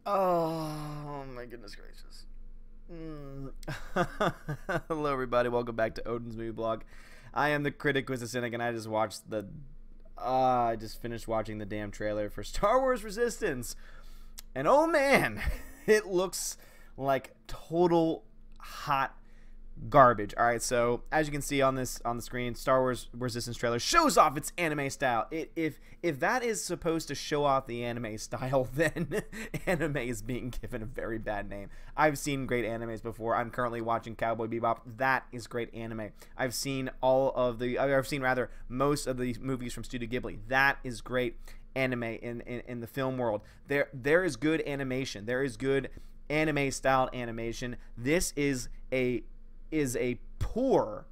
Oh my goodness gracious. Hello everybody, welcome back to Odin's Movie Blog. I am the critic who's a cynic, and I just watched the I just finished watching the damn trailer for Star Wars Resistance. And oh man, it looks like total hot garbage. All right, so as you can see on the screen, Star Wars Resistance trailer shows off its anime style. If that is supposed to show off the anime style, then anime is being given a very bad name. I've seen great animes before. I'm currently watching Cowboy Bebop. That is great anime. I've seen rather most of the movies from Studio Ghibli. That is great anime in the film world. There is good animation. There is good anime styled animation. This is a poor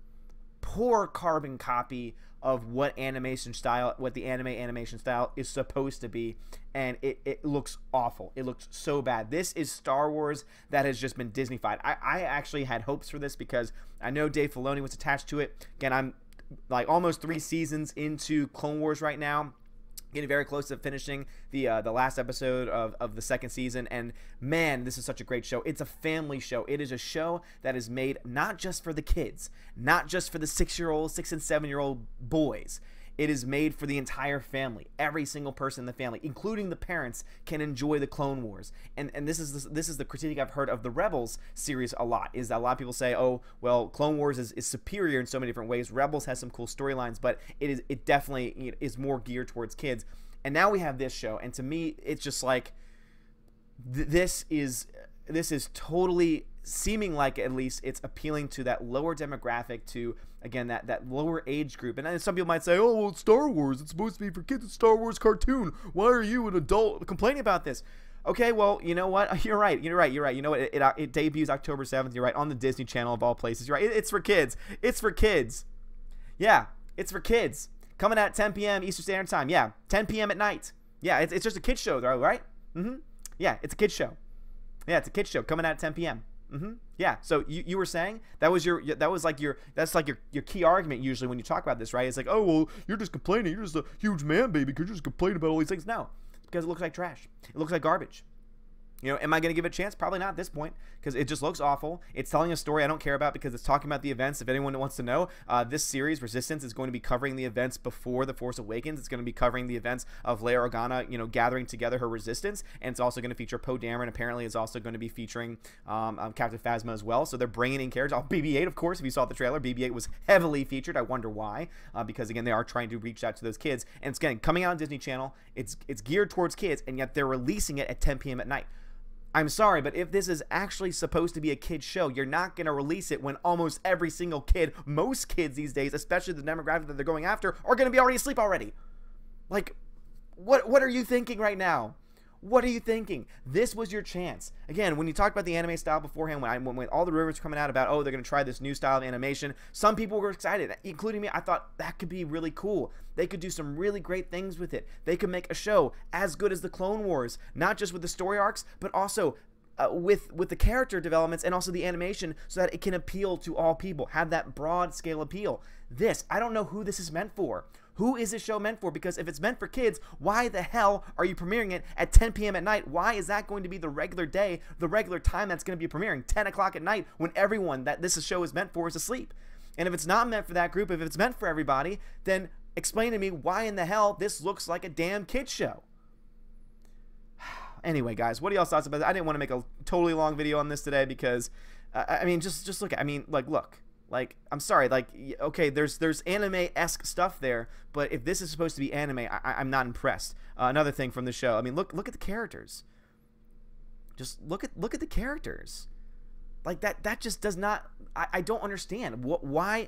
carbon copy of what the anime animation style is supposed to be, and it looks awful. It looks so bad. This is Star Wars that has just been Disneyfied. I actually had hopes for this because I know Dave Filoni was attached to it. Again, I'm like almost 3 seasons into Clone Wars right now, getting very close to finishing the last episode of the 2nd season, and man, this is such a great show. It's a family show. It is a show that is made not just for the kids, not just for the 6 and 7-year-old boys. It is made for the entire family. Every single person in the family, including the parents, can enjoy the Clone Wars. And this is the critique I've heard of the Rebels series a lot, is that a lot of people say, oh, well, Clone Wars is superior in so many different ways. Rebels has some cool storylines, but it definitely is more geared towards kids. And now we have this show, and to me, it's just like this is totally seeming like, at least it's appealing to that lower demographic, to again that lower age group. And then some people might say, oh, well, it's Star Wars, it's supposed to be for kids, it's Star Wars cartoon, why are you, an adult, complaining about this? Okay, well, you know what, you're right. You know what, it debuts October 7th. You're right, on the Disney Channel of all places. You're right, it's for kids. Yeah, it's for kids. Coming at 10 p.m. Eastern Standard Time. Yeah, 10 p.m. at night. Yeah, it's just a kids show, though, right? Yeah, it's a kids show. Yeah, it's a kids show coming at 10 p.m. Yeah. So you were saying that's like your key argument usually when you talk about this, right? It's like, oh, well, you're just complaining. You're just a huge man baby because you're just complaining about all these things. No, it's because it looks like trash. It looks like garbage. You know, am I going to give it a chance? Probably not at this point, because it just looks awful. It's telling a story I don't care about because it's talking about the events. If anyone wants to know, this series, Resistance, is going to be covering the events before The Force Awakens. It's going to be covering the events of Leia Organa, you know, gathering together her resistance, and it's also going to feature Poe Dameron. Apparently, it's also going to be featuring Captain Phasma as well. So they're bringing in characters. Oh, BB-8, of course, if you saw the trailer, BB-8 was heavily featured. I wonder why, because again, they are trying to reach out to those kids, and it's getting coming out on Disney Channel. It's geared towards kids, and yet they're releasing it at 10 p.m. at night. I'm sorry, but if this is actually supposed to be a kid's show, you're not going to release it when almost every single kid, most kids these days, especially the demographic that they're going after, are going to be already asleep already. Like, what are you thinking right now? What are you thinking? This was your chance. Again, when you talked about the anime style beforehand, when all the rumors coming out about, oh, they're going to try this new style of animation, some people were excited, including me. I thought that could be really cool. They could do some really great things with it. They could make a show as good as the Clone Wars, not just with the story arcs, but also with the character developments and also the animation, so that it can appeal to all people, have that broad scale appeal. I don't know who this is meant for. Who is this show meant for? Because if it's meant for kids, why the hell are you premiering it at 10 p.m. at night? Why is that going to be the regular day, the regular time that's going to be premiering, 10 o'clock at night, when everyone that this show is meant for is asleep? And if it's not meant for that group, if it's meant for everybody, then explain to me why in the hell this looks like a damn kids show. Anyway, guys, what are y'all's thoughts about that? I didn't want to make a totally long video on this today because, I mean, just look at, I mean, look. Like, I'm sorry, like, okay, there's anime-esque stuff there, but if this is supposed to be anime, I'm not impressed. Another thing from the show, I mean, look at the characters. Just look at the characters. Like, that just does not, I don't understand. Why,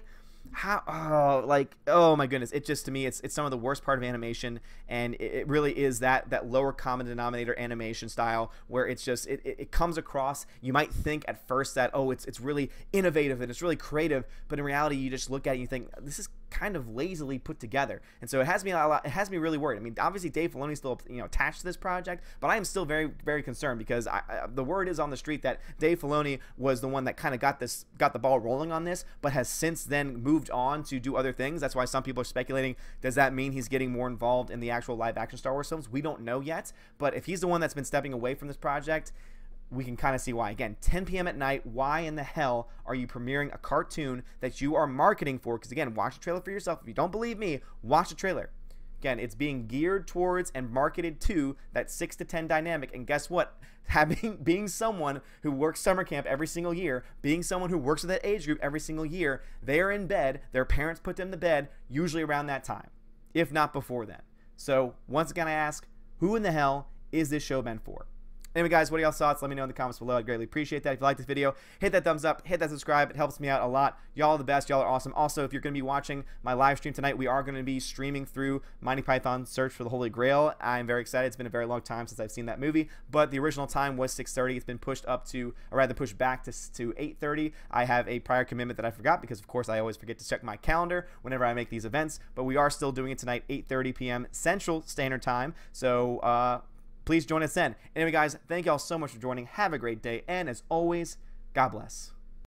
how, oh, like, oh my goodness, it just, to me, it's some of the worst part of animation, and it really is that lower common denominator animation style, where it's just, it comes across, you might think at first that, oh, it's really innovative and it's really creative, but in reality, you just look at it and you think, this is kind of lazily put together. And so it has me really worried. I mean, obviously Dave Filoni's still, you know, attached to this project, but I am still very, very concerned because the word is on the street that Dave Filoni was the one that kind of got the ball rolling on this, but has since then moved on to do other things. That's why some people are speculating, does that mean he's getting more involved in the actual live action Star Wars films? We don't know yet, but if he's the one that's been stepping away from this project, we can kind of see why. Again, 10 p.m. at night, why in the hell are you premiering a cartoon that you are marketing for? Because again, watch the trailer for yourself. If you don't believe me, watch the trailer. Again, it's being geared towards and marketed to that 6 to 10 dynamic. And guess what? Being someone who works summer camp every single year, being someone who works with that age group every single year, they're in bed, their parents put them to bed, usually around that time, if not before then. So once again, I ask, who in the hell is this show meant for? Anyway, guys, what are y'all's thoughts? Let me know in the comments below. I'd greatly appreciate that. If you like this video, hit that thumbs up, hit that subscribe. It helps me out a lot. Y'all are the best. Y'all are awesome. Also, if you're going to be watching my live stream tonight, we are going to be streaming through Monty Python's Search for the Holy Grail. I'm very excited. It's been a very long time since I've seen that movie, but the original time was 6:30. It's been pushed up to, or rather pushed back to 8:30. I have a prior commitment that I forgot because, of course, I always forget to check my calendar whenever I make these events, but we are still doing it tonight, 8:30 p.m. Central Standard Time. So, please join us then. Anyway, guys, thank y'all so much for joining. Have a great day. And as always, God bless.